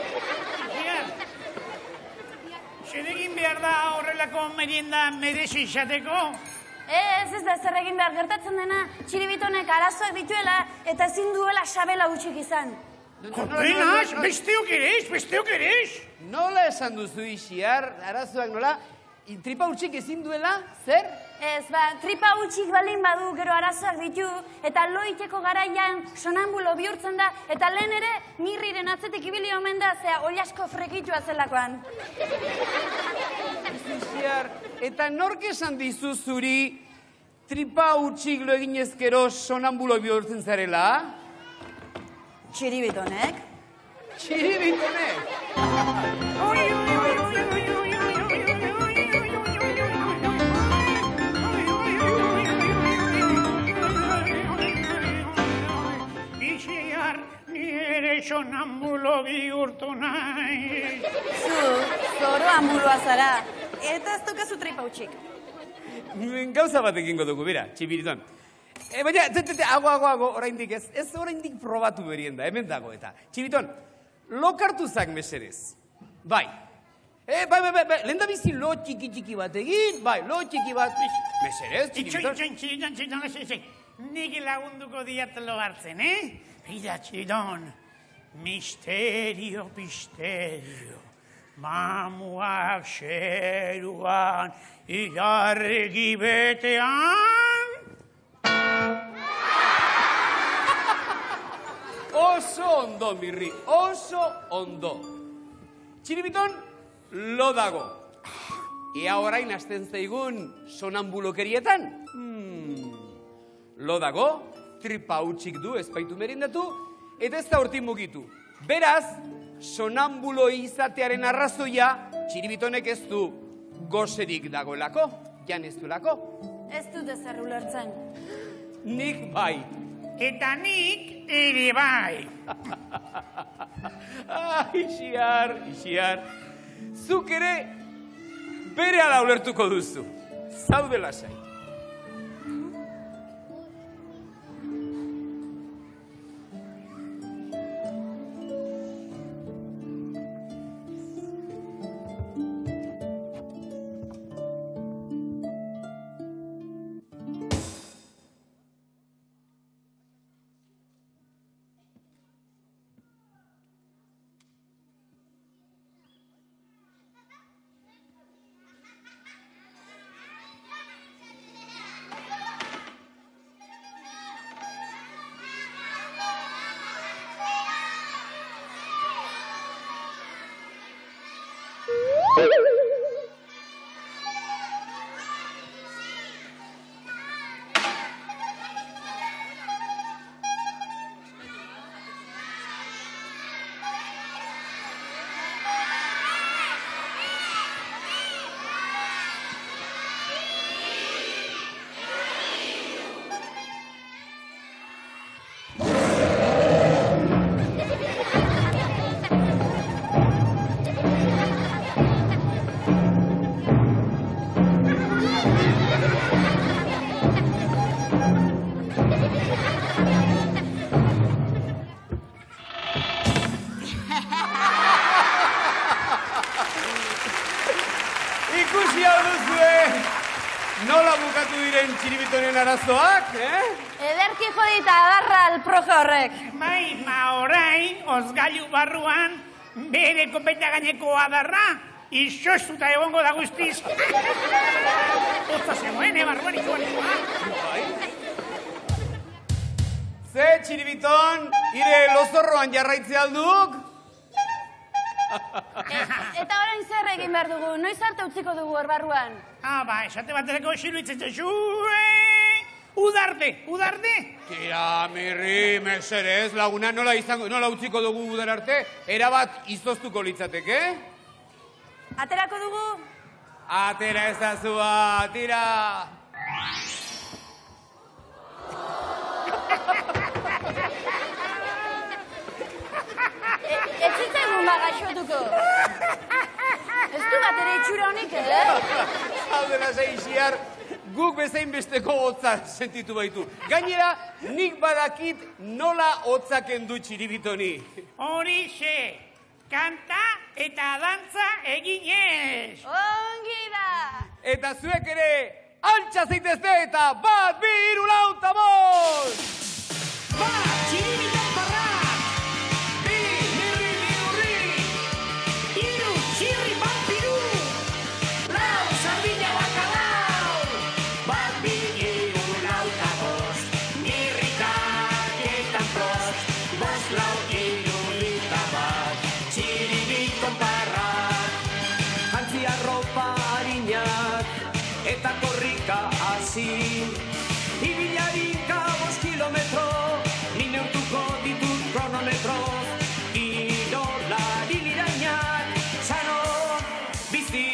[SPEAKER 3] Zer egin behar da horrelako merienda merezi izateko?
[SPEAKER 1] Ez da zer egin behar gertatzen dena Txiribitonek arazoak dituela eta ezin duela sabela hutsik izan.
[SPEAKER 3] Benaz, besteok ere ez?
[SPEAKER 2] Nola esan duzu Ixiar, arazoak nola? Tripa hutsik ezin duela, zer?
[SPEAKER 1] Ez, tripa hutsik baldin badu gero arazoak ditu, eta loiteko garaian sonambulo bihurtzen da, eta lehen ere mirriren atzetik ibili omen da, zea oliasko frekitua zelakoan.
[SPEAKER 2] Ixiar, eta nork esan dizu zuri tripa hutsik lo egin ezkero sonambulo bihurtzen zarela?
[SPEAKER 1] Txiribitonek.
[SPEAKER 2] Txiribitonek?
[SPEAKER 3] Ixiar, nire sonambulo bihurtu nahi.
[SPEAKER 1] Zoro ambuloa zara, eta ez dukazu tripa hutsik.
[SPEAKER 2] Gauza bat egingo dugu, bera, Txiribiton. Baina, ago, oraindik ez. Ez oraindik probatu berien da, hemen dago eta. Txiribiton, lokartuzak meserez. Bai. Bai, lehen da bizi lo txiki bat egin, bai, lo txiki bat, meserez, Txiribiton.
[SPEAKER 3] Txiribiton, nik lagunduko diat lo hartzen, Begira, Txiribiton, misterio, mamuak xeruan, ilargi betean.
[SPEAKER 2] Oso ondo, Mirri, oso ondo. Txiribiton, lo dago. Ea orain hasten zaigun sonambulokerietan. Lo dago, tripa hutsik du ezpaitu merindatu, eta ez da hortin mugitu. Beraz, sonambulo izatearen arrazoia, Txiribitonek ez du goserik dagoelako, jan ez duelako.
[SPEAKER 1] Ez dut ezer ulertzen.
[SPEAKER 2] Nik bai.
[SPEAKER 3] Eta nik ere bai.
[SPEAKER 2] Ixiar. Zuk ere bere ala ulertuko duzu. Zaude lasai. Ikusi hau duzue, nola bukatu diren Txiribitonen arazoak,
[SPEAKER 1] Ederki jodita adarra alproje horrek.
[SPEAKER 3] Bai, orain, ozgailu barruan, bere kopeta gaineko adarra, izostuta egongo da guztiz. Otza zegoen, barruan ikuanikoa.
[SPEAKER 2] Ze, Txiribiton, ire lozorroan jarraitze alduk?
[SPEAKER 12] Eta orain zer egin behar dugu? Noiz arte utziko dugu hor barruan?
[SPEAKER 3] Esate baterako xiruitzen zaizu. Udarte!
[SPEAKER 2] Tira, Mirri, mesedez, laguna nola utziko dugu udar arte, erabat izoztuko litzateke?
[SPEAKER 12] Aterako dugu?
[SPEAKER 2] Atera ezazua, tira!
[SPEAKER 12] Ez zitzaigun bagaixotuko. Ez du bat ere itxura honik,
[SPEAKER 2] Zaudela zeixiar, guk bezain besteko hotza sentitu baitu. Gainera, nik badakit nola hotza kendu txiribitoni.
[SPEAKER 3] Horixe, kanta eta dantza eginez.
[SPEAKER 12] Ongi da!
[SPEAKER 2] Eta zuek ere, altxa zeitezte eta 1, 2, 3, 4, 5!
[SPEAKER 4] Bat, txiribiton parrak! 2, mirri bidurri! 3, txirri bampiru! 4, sardina bakalau! 1, 2, 3, 4, 5, mirrikak eta prost! 5, 4, 3, 1, txiribiton parrak!
[SPEAKER 5] Jantzi arropa harinak eta korrika hasi. Ibilarika 5 kilometro, ni neurtuko ditut kronometro. Kirolari lirainak, sano, bizi.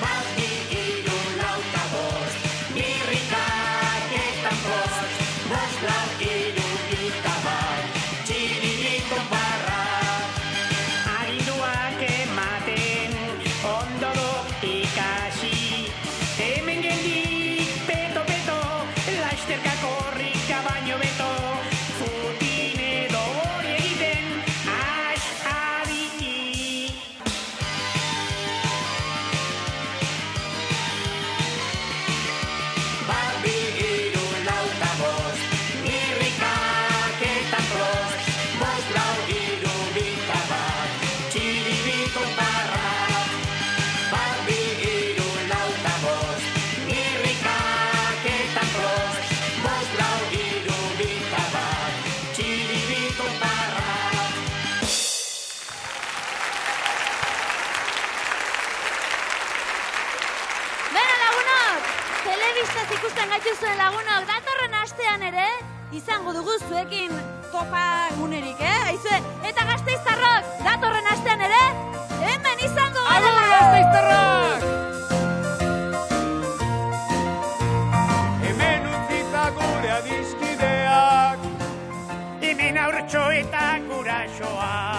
[SPEAKER 4] Bat, bi, hiru, lau eta bost, mirrikak eta prost. 5, 4, 3, 1, txiribiton parrak!
[SPEAKER 3] Aginduak ematen, ondo do ikasi. Hemen gendik, peto, lasterka korrika baino beto. Futin edo hori egiten, adiki.
[SPEAKER 4] Bat, bi, hiru, lau eta bost, mirrikak eta prost. 5, 4, 3, 1, txiribiton parrak! Bat, bi, hiru, lau eta bost, mirrikak eta prost. 5, 4, 3, 1, txiribiton parrak!
[SPEAKER 1] Bera lagunok, telebistaz ikusten gaituzuen lagunok, datorren astean ere, izango dugu zuekin topa gunerik, Aizue, eta Gasteiztarrok, datorren astean ere, hemen izango gara!
[SPEAKER 2] Agur, Gasteiztarrak! Hemen utzita gure adiskideak.
[SPEAKER 3] Hemen aurtxo eta gurasoak.